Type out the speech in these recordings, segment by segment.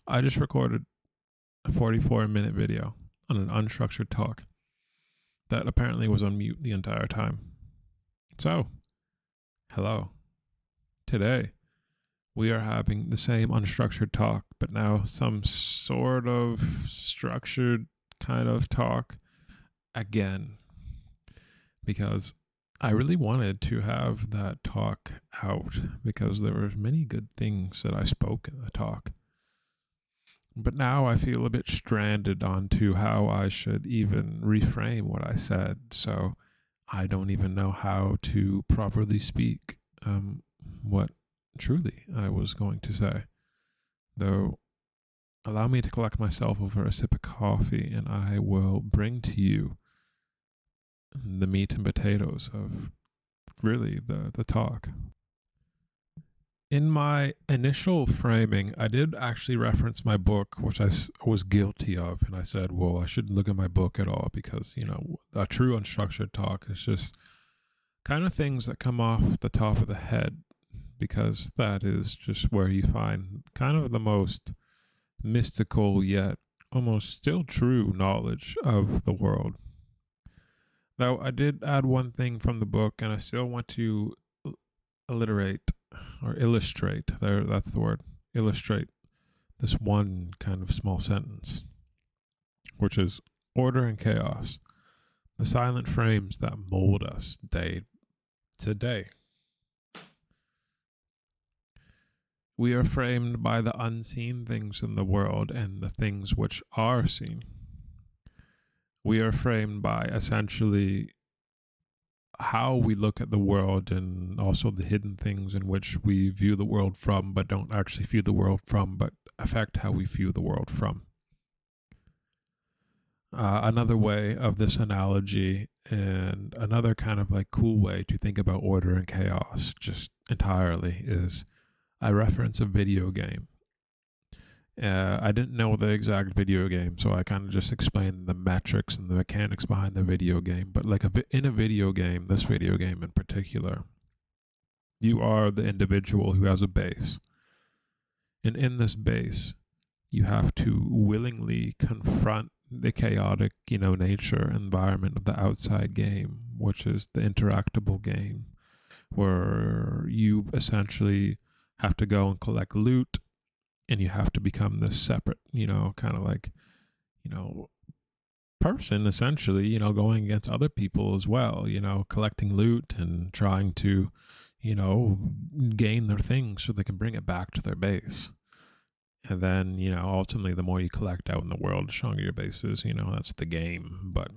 I just recorded a 44-minute video on an unstructured talk that apparently was on mute the entire time. So, hello. Today, we are having the same unstructured talk, but now some sort of structured kind of talk again. Because I really wanted to have that talk out because there were many good things that I spoke in the talk. But now I feel a bit stranded onto how I should even reframe what I said. So I don't even know how to properly speak what truly I was going to say. Though, allow me to collect myself over a sip of coffee and I will bring to you the meat and potatoes of really the talk. In my initial framing, I did actually reference my book, which I was guilty of. And I said, well, I shouldn't look at my book at all because, a true unstructured talk is just kind of things that come off the top of the head because that is just where you find kind of the most mystical yet almost still true knowledge of the world. Though I did add one thing from the book and I still want to alliterate or illustrate that's the word, illustrate this one kind of small sentence, which is order and chaos, the silent frames that mold us day to day. We are framed by the unseen things in the world and the things which are seen. We are framed by essentially how we look at the world and also the hidden things in which we view the world from, but don't actually view the world from, but affect how we view the world from. Another way of this analogy and another kind of like cool way to think about order and chaos just entirely is I reference a video game. I didn't know the exact video game, so I kind of just explained the metrics and the mechanics behind the video game. But like in a video game, this video game in particular, you are the individual who has a base. And in this base, you have to willingly confront the chaotic, nature environment of the outside game, which is the interactable game, where you essentially have to go and collect loot and you have to become this separate, kind of like, person essentially, going against other people as well, collecting loot and trying to, gain their things so they can bring it back to their base. And then, ultimately the more you collect out in the world, the stronger your base is, that's the game. But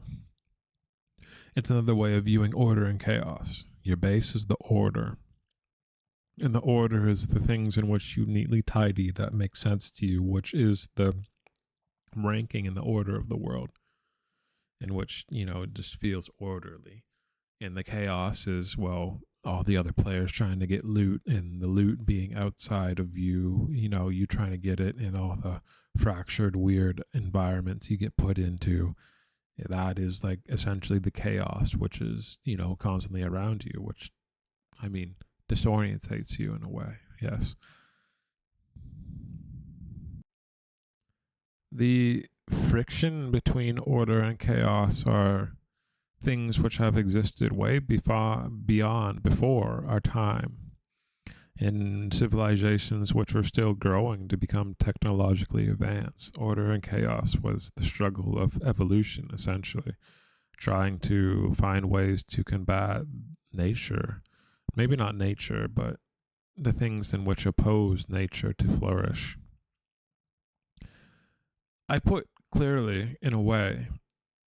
it's another way of viewing order and chaos. Your base is the order. And the order is the things in which you neatly tidy that make sense to you, which is the ranking in the order of the world, in which, it just feels orderly. And the chaos is, well, all the other players trying to get loot and the loot being outside of you, you trying to get it in all the fractured, weird environments you get put into. That is like essentially the chaos, which is, constantly around you, which, disorientates you in a way. Yes. The friction between order and chaos are things which have existed way before our time in civilizations which were still growing to become technologically advanced. Order and chaos was the struggle of evolution, essentially, trying to find ways to combat nature. Maybe not nature, but the things in which oppose nature to flourish. I put clearly in a way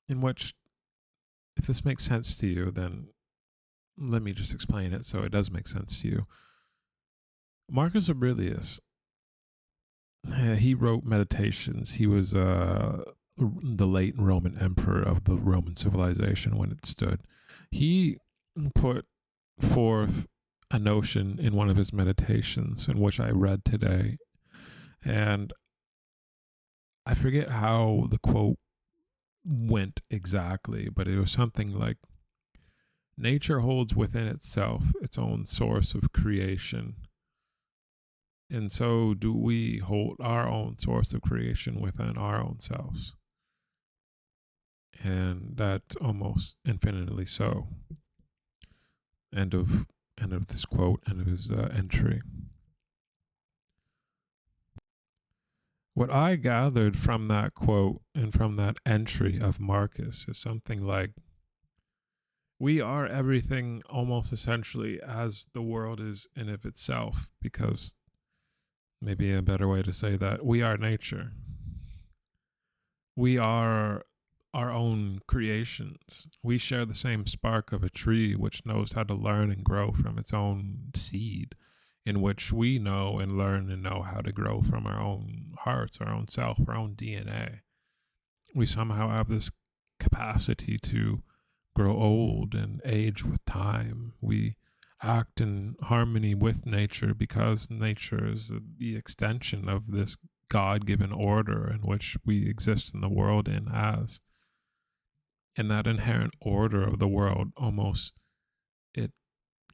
in which, if this makes sense to you, then let me just explain it so it does make sense to you. Marcus Aurelius, he wrote Meditations. He was the late Roman emperor of the Roman civilization when it stood. He put forth a notion in one of his meditations in which I read today, and I forget how the quote went exactly, but it was something like, nature holds within itself its own source of creation, And so do we hold our own source of creation within our own selves. And that's almost infinitely so. End of this quote, end of his entry. What I gathered from that quote and from that entry of Marcus is something like, we are everything almost essentially as the world is in of itself, because maybe a better way to say that, we are nature. We are our own creations. We share the same spark of a tree which knows how to learn and grow from its own seed, in which we know and learn and know how to grow from our own hearts, our own self, our own DNA. We somehow have this capacity to grow old and age with time. We act in harmony with nature because nature is the extension of this God given order in which we exist in the world in as. And that inherent order of the world almost, it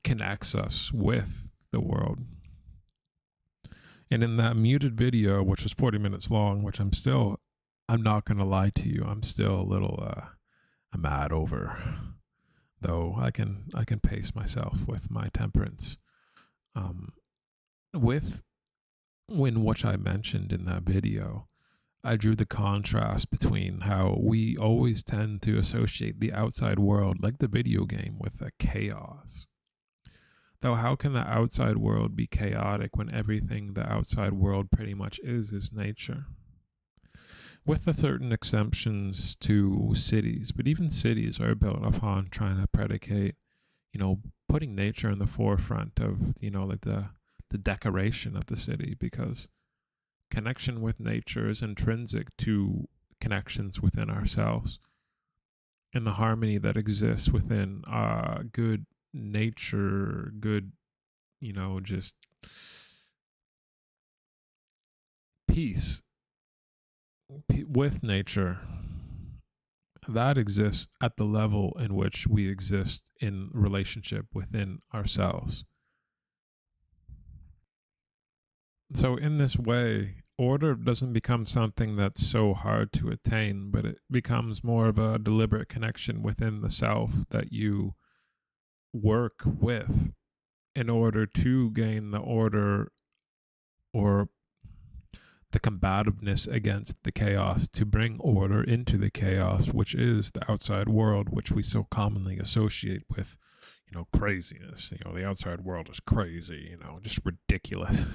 connects us with the world. And in that muted video, which was 40 minutes long, which I'm not going to lie to you, I'm still a little mad over, though I can pace myself with my temperance. With when what I mentioned in that video, I drew the contrast between how we always tend to associate the outside world, like the video game, with a chaos. Though how can the outside world be chaotic when everything the outside world pretty much is nature? With the certain exceptions to cities, but even cities are built upon trying to predicate, putting nature in the forefront of, like the decoration of the city, because connection with nature is intrinsic to connections within ourselves, and the harmony that exists within good nature, good, just peace with nature, that exists at the level in which we exist in relationship within ourselves. So in this way, order doesn't become something that's so hard to attain, but it becomes more of a deliberate connection within the self that you work with in order to gain the order, or the combativeness against the chaos, to bring order into the chaos, which is the outside world, which we so commonly associate with, craziness. The outside world is crazy, just ridiculous.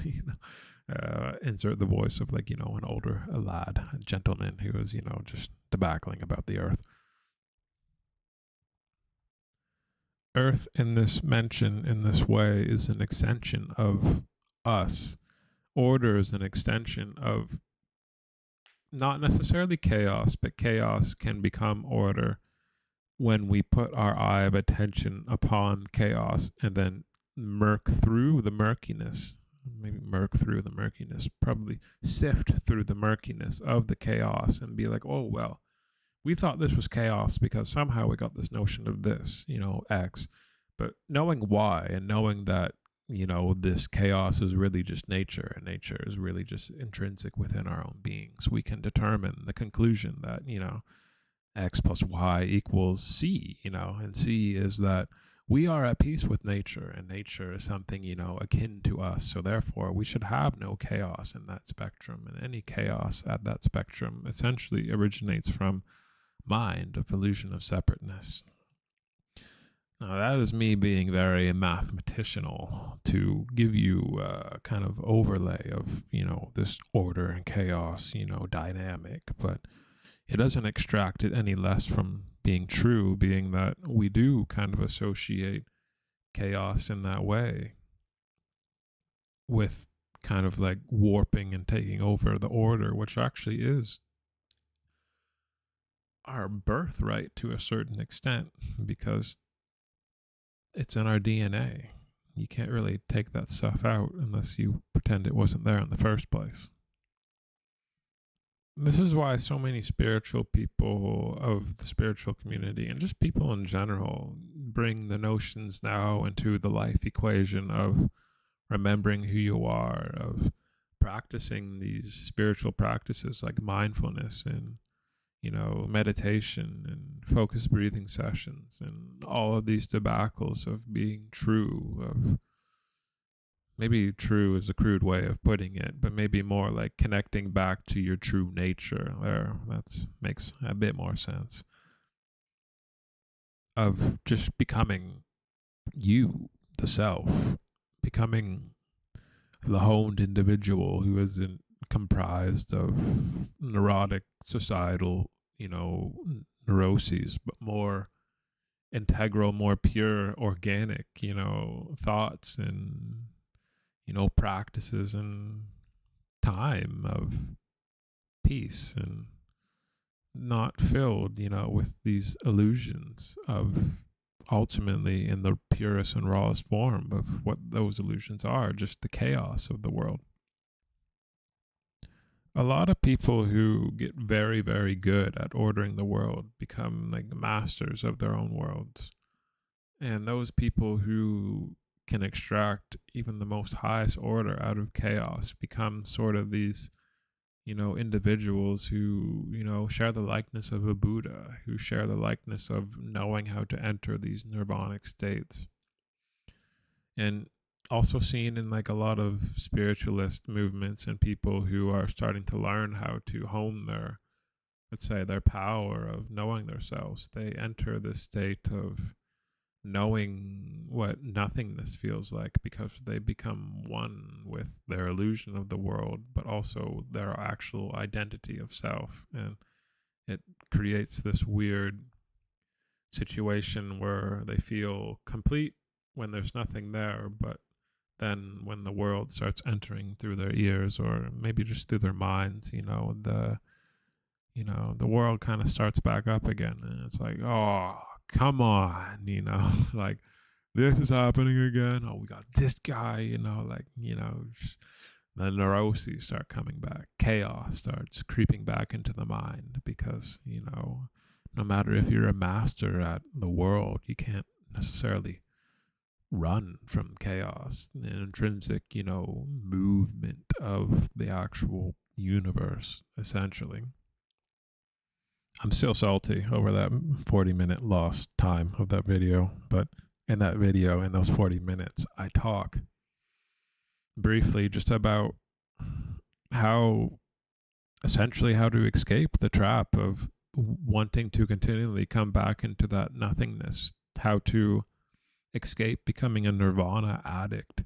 Insert the voice of an older lad, a gentleman who was, just debacling about the earth. Earth in this mention, in this way, is an extension of us. Order is an extension of not necessarily chaos, but chaos can become order when we put our eye of attention upon chaos and then murk through the murkiness. Maybe murk through the murkiness, probably sift through the murkiness of the chaos and be like, oh, well, we thought this was chaos because somehow we got this notion of this, X. But knowing why, and knowing that, this chaos is really just nature, and nature is really just intrinsic within our own beings, we can determine the conclusion that, X plus Y equals C, and C is that we are at peace with nature, and nature is something, akin to us. So therefore, we should have no chaos in that spectrum, and any chaos at that spectrum essentially originates from mind of illusion of separateness. Now, that is me being very mathematician to give you a kind of overlay of, this order and chaos, dynamic, but it doesn't extract it any less from being true, being that we do kind of associate chaos in that way with kind of like warping and taking over the order, which actually is our birthright to a certain extent, because it's in our DNA. You can't really take that stuff out unless you pretend it wasn't there in the first place. This is why so many spiritual people of the spiritual community, and just people in general, bring the notions now into the life equation of remembering who you are, of practicing these spiritual practices like mindfulness and, meditation and focused breathing sessions and all of these debacles of being true, of maybe true is a crude way of putting it, but maybe more like connecting back to your true nature. That makes a bit more sense. Of just becoming you, the self, becoming the honed individual who isn't comprised of neurotic societal, neuroses, but more integral, more pure, organic, thoughts and, practices and time of peace, and not filled, with these illusions of ultimately, in the purest and rawest form of what those illusions are, just the chaos of the world. A lot of people who get very, very good at ordering the world become like masters of their own worlds. And those people who can extract even the most highest order out of chaos become sort of these, individuals who, share the likeness of a Buddha, who share the likeness of knowing how to enter these nirvanic states. And also seen in like a lot of spiritualist movements and people who are starting to learn how to hone their, let's say, their power of knowing themselves. They enter this state of knowing what nothingness feels like, because they become one with their illusion of the world, but also their actual identity of self. And it creates this weird situation where they feel complete when there's nothing there, but then when the world starts entering through their ears, or maybe just through their minds, the world kind of starts back up again, and it's like, oh, come on, like, this is happening again. Oh, we got this guy, the neuroses start coming back. Chaos starts creeping back into the mind, because, no matter if you're a master at the world, you can't necessarily run from chaos, an intrinsic, movement of the actual universe, essentially. I'm still salty over that 40-minute lost time of that video, but in that video, in those 40 minutes, I talk briefly just about essentially how to escape the trap of wanting to continually come back into that nothingness, how to escape becoming a nirvana addict,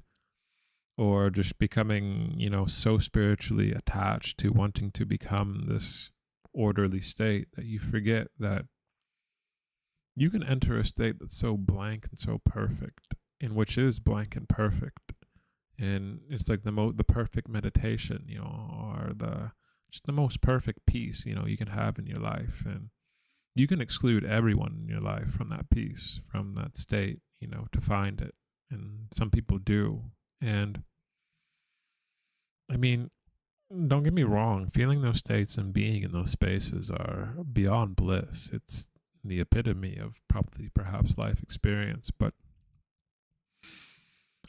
or just becoming, so spiritually attached to wanting to become this orderly state that you forget that you can enter a state that's so blank and so perfect, and which is blank and perfect. And it's like the perfect meditation, or just the most perfect peace, you can have in your life. And you can exclude everyone in your life from that peace, from that state, to find it. And some people do. And I mean, don't get me wrong, feeling those states and being in those spaces are beyond bliss. It's the epitome of probably perhaps life experience. But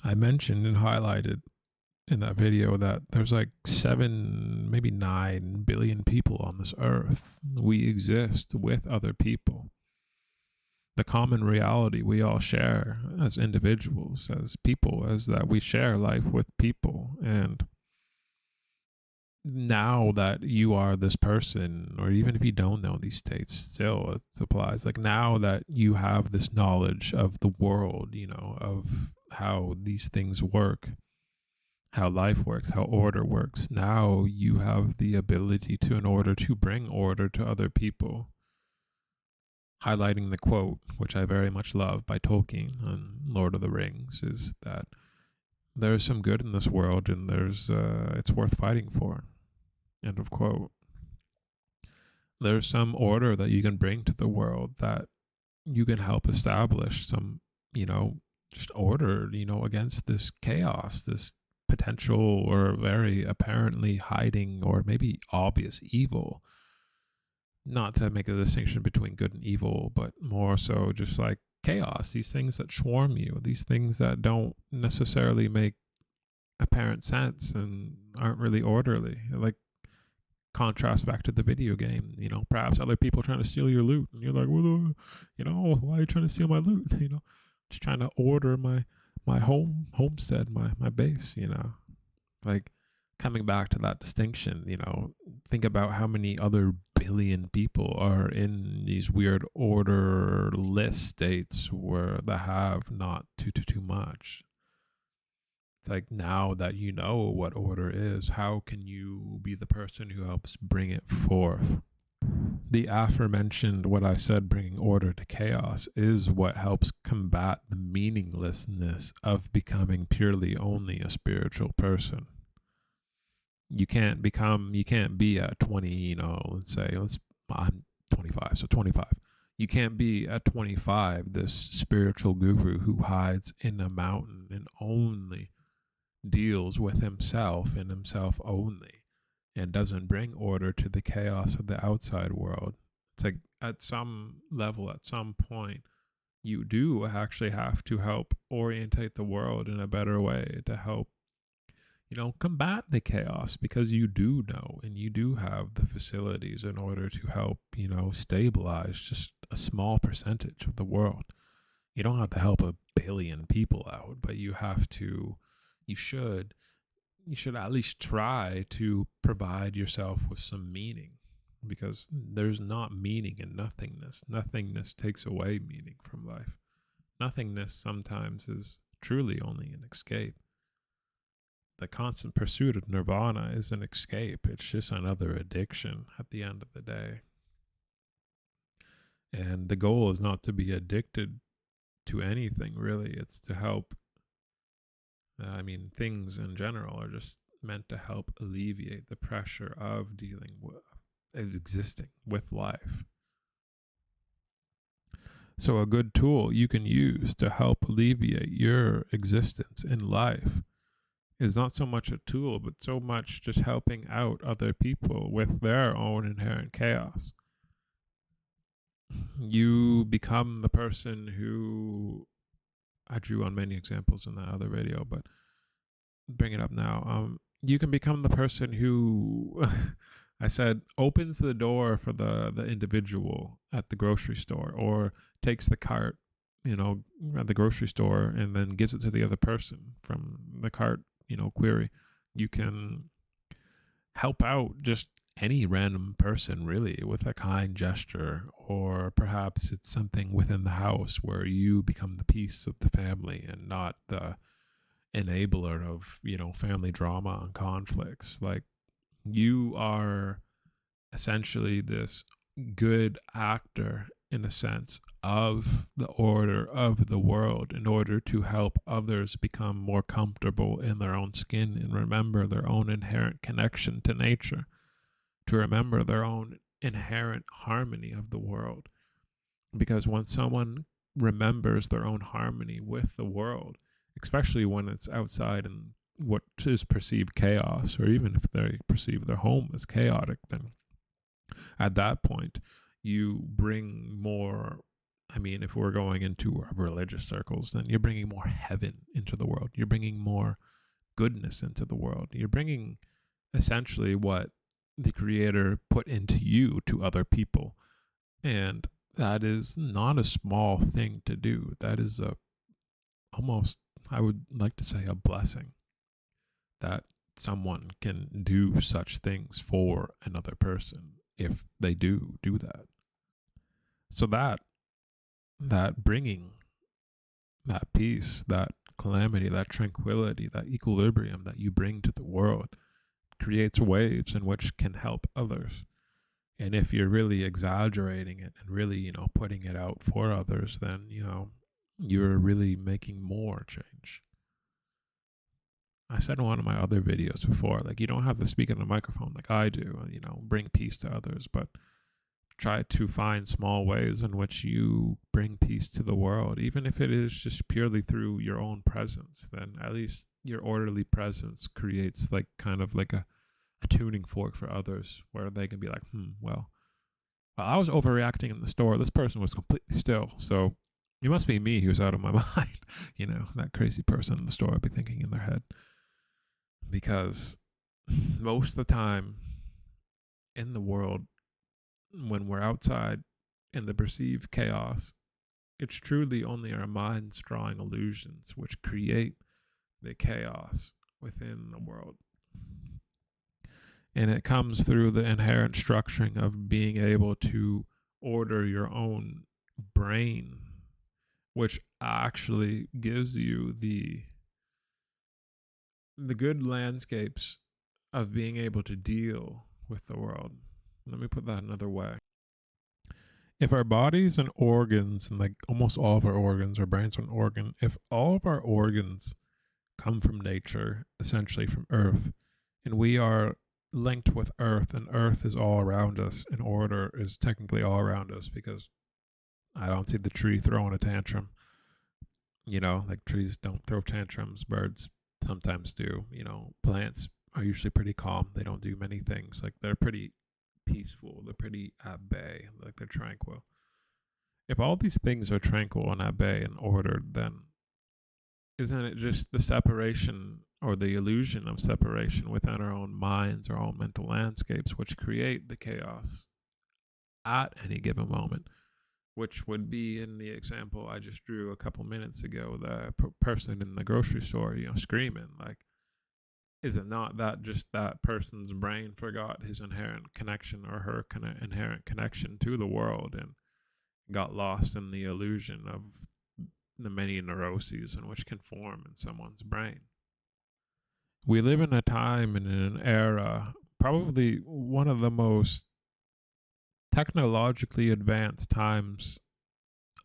I mentioned and highlighted in that video that there's like 7, maybe 9 billion people on this earth. We exist with other people. The common reality we all share as individuals, as people, is that we share life with people. And now that you are this person, or even if you don't know these states, still it applies. Like, now that you have this knowledge of the world, of how these things work, how life works, how order works, now you have the ability to, in order to bring order to other people. Highlighting the quote, which I very much love, by Tolkien on Lord of the Rings, is that there's some good in this world, and it's worth fighting for. End of quote. There's some order that you can bring to the world, that you can help establish some, just order, against this chaos, this potential or very apparently hiding or maybe obvious evil. Not to make a distinction between good and evil, but more so just like chaos, these things that swarm you, these things that don't necessarily make apparent sense and aren't really orderly. Like, contrast back to the video game, perhaps other people trying to steal your loot, and you're like, well, why are you trying to steal my loot? Just trying to order my homestead, my base. Like, coming back to that distinction, think about how many other billion people are in these weird orderless states where they have not too much. It's like, now that you know what order is, how can you be the person who helps bring it forth? The aforementioned, what I said, bringing order to chaos, is what helps combat the meaninglessness of becoming purely only a spiritual person. You can't be at 20, I'm 25, so 25. You can't be at 25 this spiritual guru who hides in a mountain and only deals with himself and himself only, and doesn't bring order to the chaos of the outside world. It's like, at some level, at some point, you do actually have to help orientate the world in a better way to help, combat the chaos, because you do know and you do have the facilities in order to help, stabilize just a small percentage of the world. You don't have to help a billion people out, but you should at least try to provide yourself with some meaning, because there's not meaning in nothingness. Nothingness takes away meaning from life. Nothingness sometimes is truly only an escape. The constant pursuit of nirvana is an escape. It's just another addiction at the end of the day. And the goal is not to be addicted to anything, really. It's to help. Things in general are just meant to help alleviate the pressure of dealing with, existing with life. So, a good tool you can use to help alleviate your existence in life is not so much a tool, but so much just helping out other people with their own inherent chaos. You become the person who, I drew on many examples in that other video, but bring it up now. You can become the person who I said opens the door for the individual at the grocery store, or takes the cart, at the grocery store, and then gives it to the other person from the cart, query. You can help out just any random person, really, with a kind gesture, or perhaps it's something within the house where you become the piece of the family and not the enabler of, family drama and conflicts. Like, you are essentially this good actor, in a sense, of the order of the world, in order to help others become more comfortable in their own skin and remember their own inherent connection to nature, to remember their own inherent harmony of the world. Because when someone remembers their own harmony with the world, especially when it's outside and what is perceived chaos, or even if they perceive their home as chaotic, then at that point you bring more. If we're going into religious circles, then you're bringing more heaven into the world. You're bringing more goodness into the world. You're bringing essentially what the creator put into you to other people. And that is not a small thing to do. That is almost, I would like to say, a blessing, that someone can do such things for another person if they do that. So that bringing that peace, that calamity, that tranquility, that equilibrium that you bring to the world creates waves in which can help others. And if you're really exaggerating it and really, putting it out for others, then, you're really making more change. I said in one of my other videos before, like, you don't have to speak in a microphone like I do, bring peace to others, but try to find small ways in which you bring peace to the world, even if it is just purely through your own presence. Then at least your orderly presence creates like kind of like a tuning fork for others, where they can be like, well, I was overreacting in the store. This person was completely still. So it must be me who's out of my mind. That crazy person in the store, I'd be thinking in their head. because most of the time in the world, when we're outside in the perceived chaos, it's truly only our minds drawing illusions which create the chaos within the world. And it comes through the inherent structuring of being able to order your own brain, which actually gives you the good landscapes of being able to deal with the world. Let me put that another way. If our bodies and organs, and like almost all of our organs, our brains are an organ, if all of our organs come from nature, essentially from Earth, and we are linked with Earth, and Earth is all around us, and order is technically all around us because I don't see the tree throwing a tantrum. Like trees don't throw tantrums, birds sometimes do. Plants are usually pretty calm. They don't do many things. Like they're pretty peaceful. They're pretty at bay. Like they're tranquil. If all these things are tranquil and at bay and ordered, then isn't it just the separation or the illusion of separation within our own minds, our own mental landscapes, which create the chaos at any given moment? Which would be in the example I just drew a couple minutes ago, the person in the grocery store, screaming. Like, is it not that just that person's brain forgot his inherent connection or her inherent connection to the world and got lost in the illusion of the many neuroses in which can form in someone's brain? We live in a time and in an era, probably one of the most technologically advanced times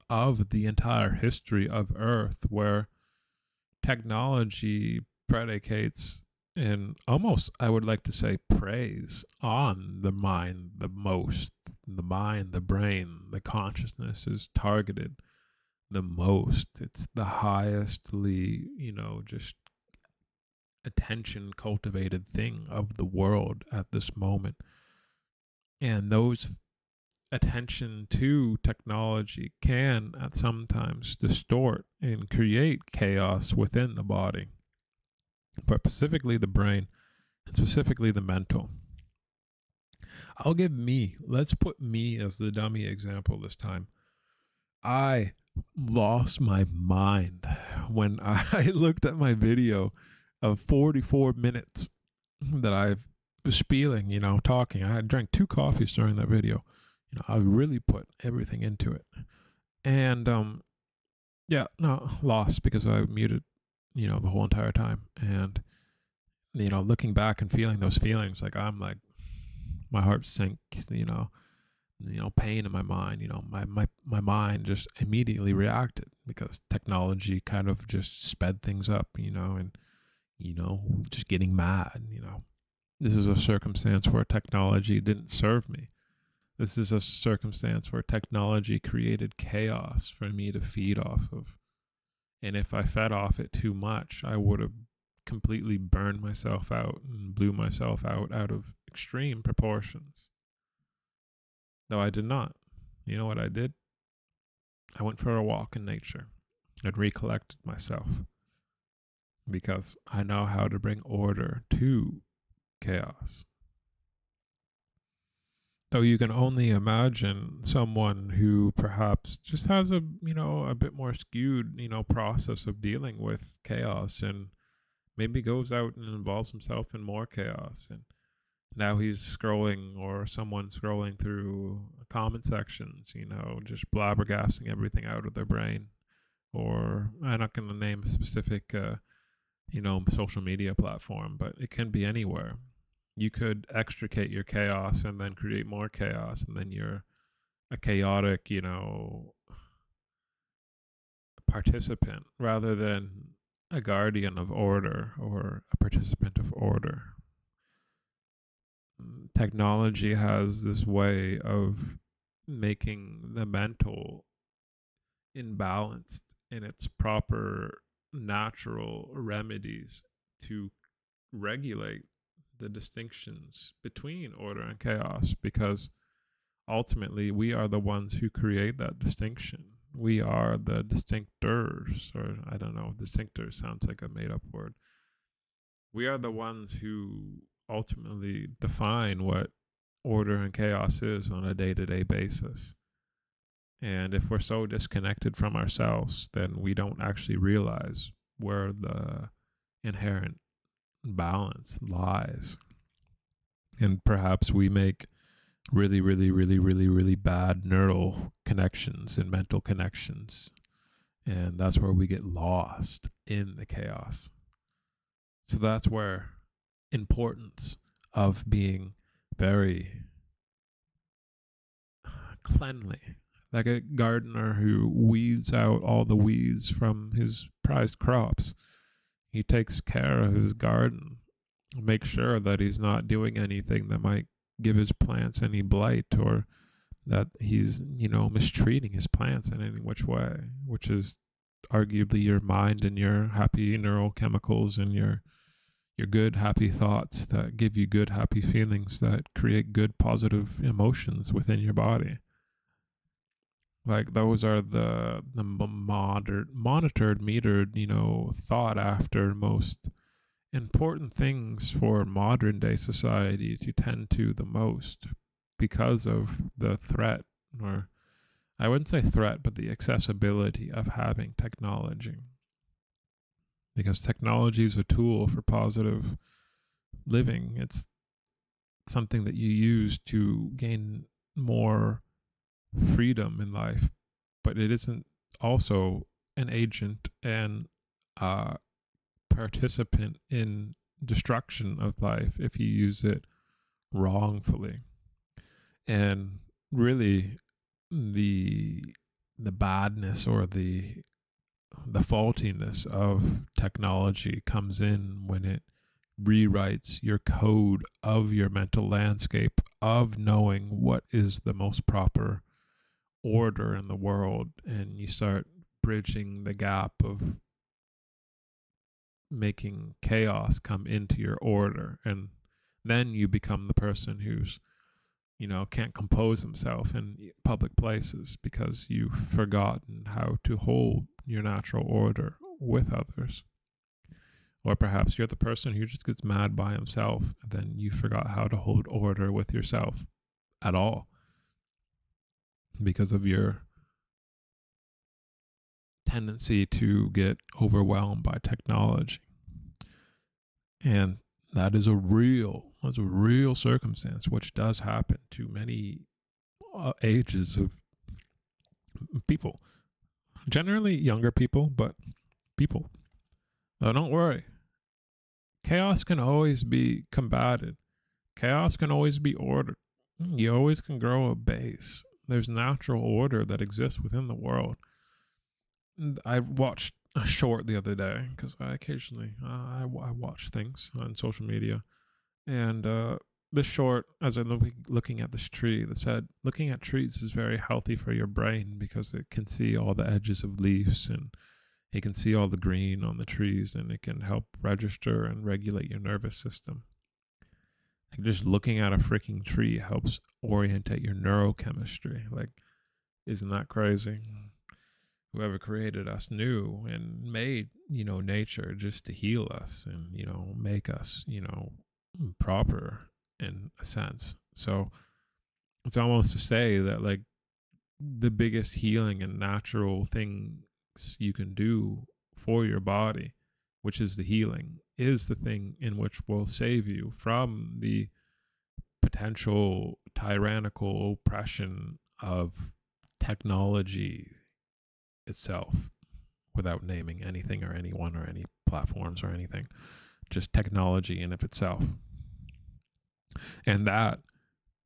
of the entire history of Earth, where technology predicates and almost, I would like to say, preys on the mind the most. The mind, the brain, the consciousness is targeted the most. It's the highestly, just attention cultivated thing of the world at this moment. And those attention to technology can at sometimes distort and create chaos within the body, but specifically the brain and specifically the mental. Let's put me as the dummy example this time. I lost my mind when I looked at my video of 44 minutes that I've spieling, talking. I had drank 2 coffees during that video. I really put everything into it. And lost because I muted, the whole entire time. And looking back and feeling those feelings, like I'm like my heart sinks, pain in my mind, my mind just immediately reacted because technology kind of just sped things up, and just getting mad, This is a circumstance where technology didn't serve me. This is a circumstance where technology created chaos for me to feed off of. And if I fed off it too much, I would have completely burned myself out and blew myself out of extreme proportions. Though I did not. You know what I did? I went for a walk in nature and recollected myself because I know how to bring order to chaos. Though you can only imagine someone who perhaps just has a bit more skewed, process of dealing with chaos and maybe goes out and involves himself in more chaos. And now he's scrolling or someone scrolling through comment sections, just blabbergasting everything out of their brain. Or I'm not going to name a specific, social media platform, but it can be anywhere. You could extricate your chaos and then create more chaos, and then you're a chaotic, participant rather than a guardian of order or a participant of order. Technology has this way of making the mental imbalanced in its proper natural remedies to regulate the distinctions between order and chaos, because ultimately we are the ones who create that distinction. We are the distinctors, or I don't know, distinctors sounds like a made up word. We are the ones who ultimately define what order and chaos is on a day-to-day basis. And if we're so disconnected from ourselves, then we don't actually realize where the inherent balance lies. And perhaps we make really, really, really, really, really bad neural connections and mental connections. And that's where we get lost in the chaos. So that's where importance of being very cleanly, like a gardener who weeds out all the weeds from his prized crops. He takes care of his garden, makes sure that he's not doing anything that might give his plants any blight, or that he's, mistreating his plants in any which way, which is arguably your mind and your happy neurochemicals and your good happy thoughts that give you good happy feelings that create good positive emotions within your body. Like those are the monitored, metered, thought after most important things for modern day society to tend to the most, because of the threat, or I wouldn't say threat, but the accessibility of having technology. Because technology is a tool for positive living. It's something that you use to gain more freedom in life, but it isn't also an agent and a participant in destruction of life if you use it wrongfully. And really, the badness or the faultiness of technology comes in when it rewrites your code of your mental landscape of knowing what is the most proper order in the world, and you start bridging the gap of making chaos come into your order, and then you become the person who's can't compose himself in public places because you've forgotten how to hold your natural order with others. Or perhaps you're the person who just gets mad by himself, and then you forgot how to hold order with yourself at all because of your tendency to get overwhelmed by technology. And that's a real circumstance, which does happen to many ages of people. Generally younger people, but people. Now don't worry. Chaos can always be combated. Chaos can always be ordered. You always can grow a base. There's natural order that exists within the world. I watched a short the other day because I occasionally I watch things on social media, and this short, as I'm looking at this tree, that said looking at trees is very healthy for your brain because it can see all the edges of leaves, and it can see all the green on the trees, and it can help register and regulate your nervous system. Like just looking at a freaking tree helps orientate your neurochemistry. Like, isn't that crazy? Whoever created us knew and made, nature just to heal us and, make us, proper in a sense. So it's almost to say that, like, the biggest healing and natural things you can do for your body, which is the healing, is the thing in which will save you from the potential tyrannical oppression of technology itself, without naming anything or anyone or any platforms or anything, just technology in of itself. And that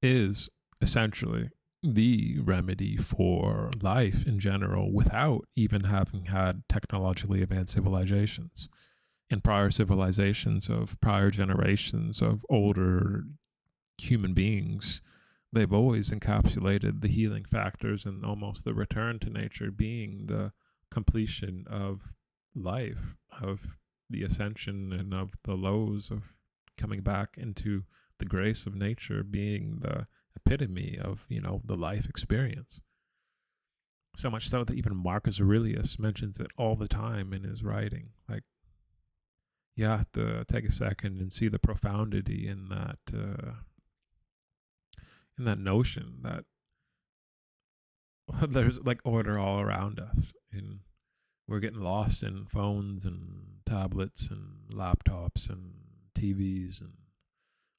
is essentially the remedy for life in general without even having had technologically advanced civilizations. In prior civilizations of prior generations of older human beings, they've always encapsulated the healing factors and almost the return to nature being the completion of life, of the ascension and of the lows of coming back into the grace of nature being the epitome of, the life experience. So much so that even Marcus Aurelius mentions it all the time in his writing. Like, you have to take a second and see the profundity in that notion that there's like order all around us, and we're getting lost in phones and tablets and laptops and TVs and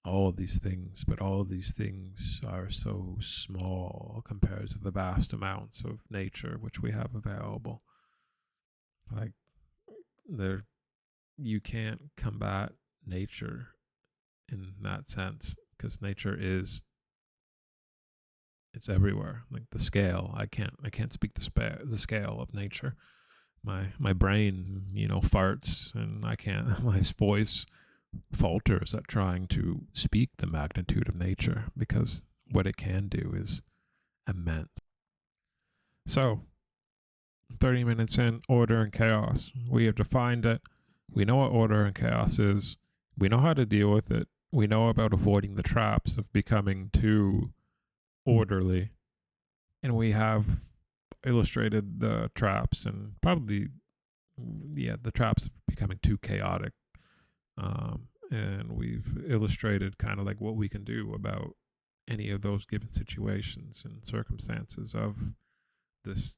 all of these things, but all of these things are so small compared to the vast amounts of nature which we have available. Like, there, you can't combat nature in that sense, because nature is, it's everywhere. Like the scale, I can't speak the scale of nature. My brain, farts, and I can't. My voice falters at trying to speak the magnitude of nature, because what it can do is immense. So, 30 minutes in, order and chaos. We have defined it. We know what order and chaos is. We know how to deal with it. We know about avoiding the traps of becoming too orderly. And we have illustrated the traps, and probably, yeah, the traps of becoming too chaotic. And we've illustrated kind of like what we can do about any of those given situations and circumstances of this,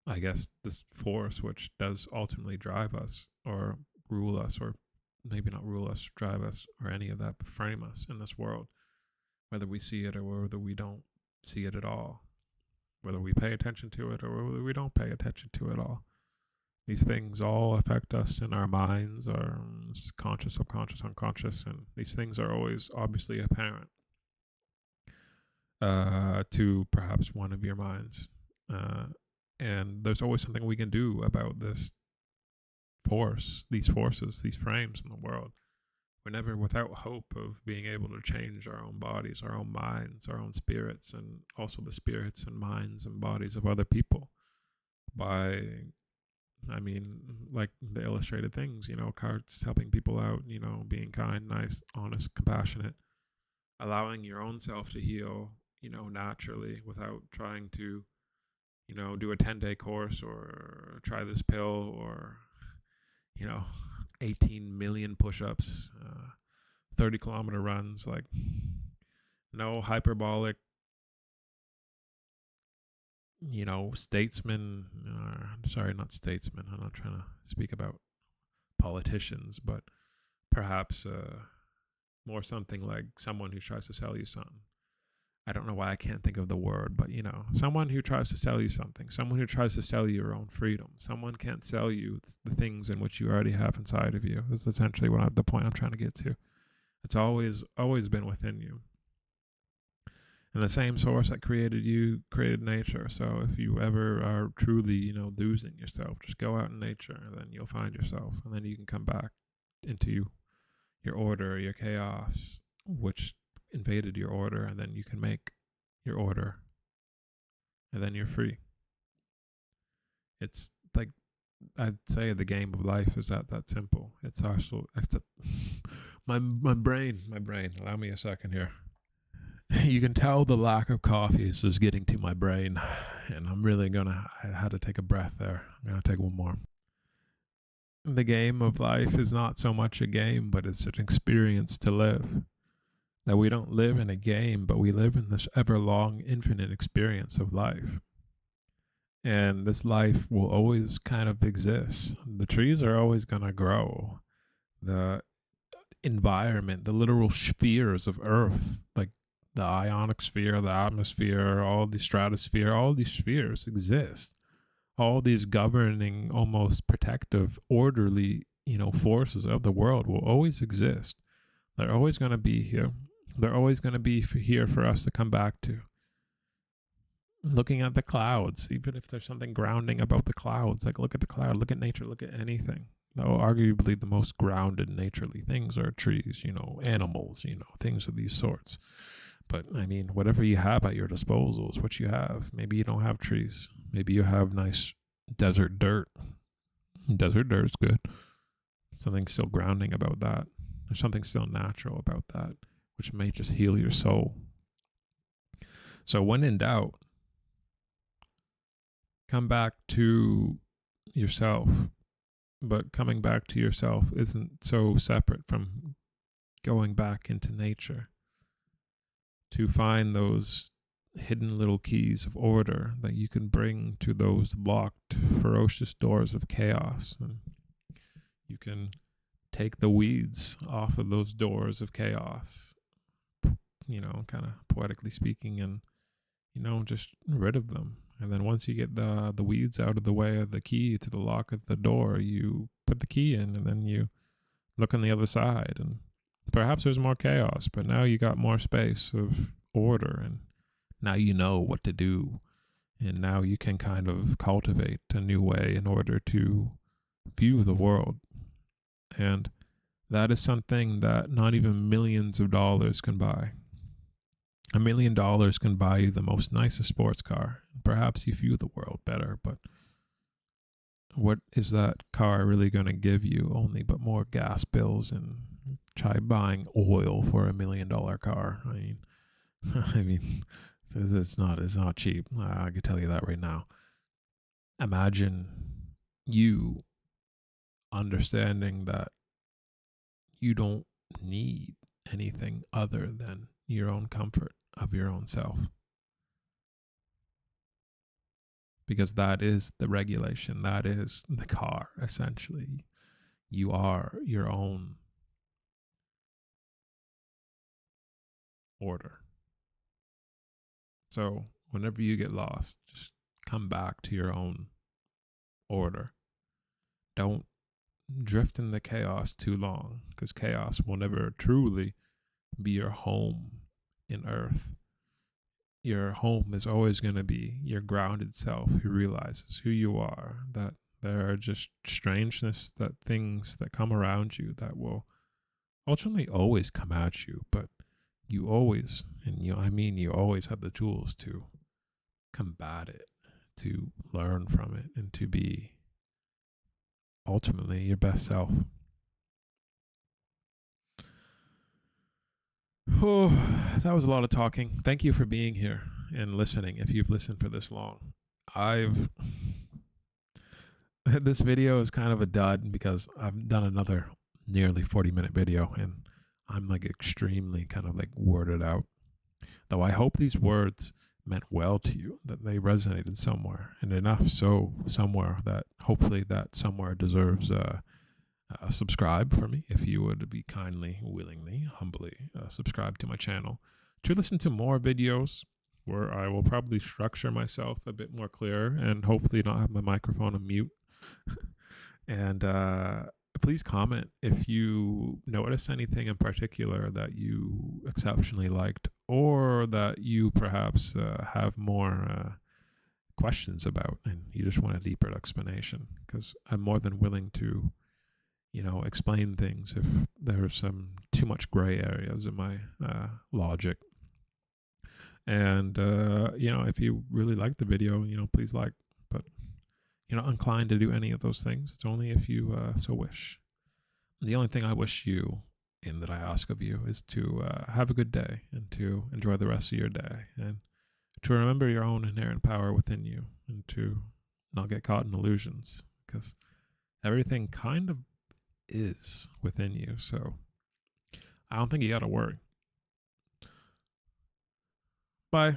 I guess, this force which does ultimately drive us or rule us, or maybe not rule us, drive us, or any of that, but frame us in this world, whether we see it or whether we don't see it at all, whether we pay attention to it or whether we don't pay attention to it at all. These things all affect us in our minds, our conscious, subconscious, unconscious, and these things are always obviously apparent to perhaps one of your minds. And there's always something we can do about this force, these forces, these frames in the world. We're never without hope of being able to change our own bodies, our own minds, our own spirits, and also the spirits and minds and bodies of other people by, I mean, like the illustrated things, cards helping people out, being kind, nice, honest, compassionate, allowing your own self to heal, naturally, without trying to, do a 10-day course or try this pill or, you know, 18 million push ups, 30-kilometer runs, like no hyperbolic, statesman. Sorry, not statesman. I'm not trying to speak about politicians, but perhaps more something like someone who tries to sell you something. I don't know why I can't think of the word, but someone who tries to sell you something, someone who tries to sell you your own freedom. Someone can't sell you the things in which you already have inside of you. That's essentially the point I'm trying to get to. It's always been within you. And the same source that created you created nature. So if you ever are truly, losing yourself, just go out in nature, and then you'll find yourself, and then you can come back into your order, your chaos, which invaded your order, and then you can make your order, and then you're free. It's like, I'd say the game of life is that simple. It's also my brain. Allow me a second here. You can tell the lack of coffee is just getting to my brain, and I had to take a breath there. I'm gonna take one more. The game of life is not so much a game, but it's an experience to live. That we don't live in a game, but we live in this ever-long, infinite experience of life. And this life will always kind of exist. The trees are always going to grow. The environment, the literal spheres of Earth, like the ionic sphere, the atmosphere, all the stratosphere, all these spheres exist. All these governing, almost protective, orderly, forces of the world will always exist. They're always going to be here. They're always going to be here for us to come back to. Looking at the clouds, even if there's something grounding about the clouds, like look at the cloud, look at nature, look at anything. Though arguably the most grounded naturally things are trees, animals, things of these sorts. But I mean, whatever you have at your disposal is what you have. Maybe you don't have trees. Maybe you have nice desert dirt. Desert dirt is good. Something still grounding about that. There's something still natural about that, which may just heal your soul. So when in doubt, come back to yourself. but coming back to yourself isn't so separate from going back into nature to find those hidden little keys of order that you can bring to those locked, ferocious doors of chaos. And you can take the weeds off of those doors of chaos, kind of poetically speaking, and, just rid of them. And then once you get the weeds out of the way of the key to the lock of the door, you put the key in and then you look on the other side. And perhaps there's more chaos, but now you got more space of order, and now you know what to do. And now you can kind of cultivate a new way in order to view the world. And that is something that not even millions of dollars can buy. $1 million can buy you the most nicest sports car. Perhaps you view the world better, but what is that car really going to give you? Only but more gas bills, and try buying oil for $1 million car. I mean, it's not cheap. I can tell you that right now. Imagine you understanding that you don't need anything other than your own comfort of your own self. Because that is the regulation. That is the car, essentially. You are your own order. So whenever you get lost, just come back to your own order. Don't drift in the chaos too long, because chaos will never truly be your home in earth. Your home is always going to be your grounded self who realizes who you are, that there are just strangeness, that things that come around you that will ultimately always come at you, but you always, you always have the tools to combat it, to learn from it, and to be ultimately your best self. Oh, that was a lot of talking. Thank you for being here and listening. If you've listened for this long, this video is kind of a dud because I've done another nearly 40-minute video and I'm like extremely kind of like worded out. Though I hope these words meant well to you, that they resonated somewhere, and enough so somewhere that hopefully that somewhere deserves a subscribe for me. If you would be kindly, willingly, humbly subscribe to my channel to listen to more videos where I will probably structure myself a bit more clear and hopefully not have my microphone on mute. And please comment if you noticed anything in particular that you exceptionally liked, or that you perhaps have more questions about and you just want a deeper explanation, because I'm more than willing to explain things if there's some too much gray areas in my logic. And if you really like the video, please like. But you're not inclined to do any of those things. It's only if you so wish. The only thing I wish you, and that I ask of you, is to have a good day and to enjoy the rest of your day, and to remember your own inherent power within you, and to not get caught in illusions, because everything kind of is within you. So I don't think you got to worry. Bye.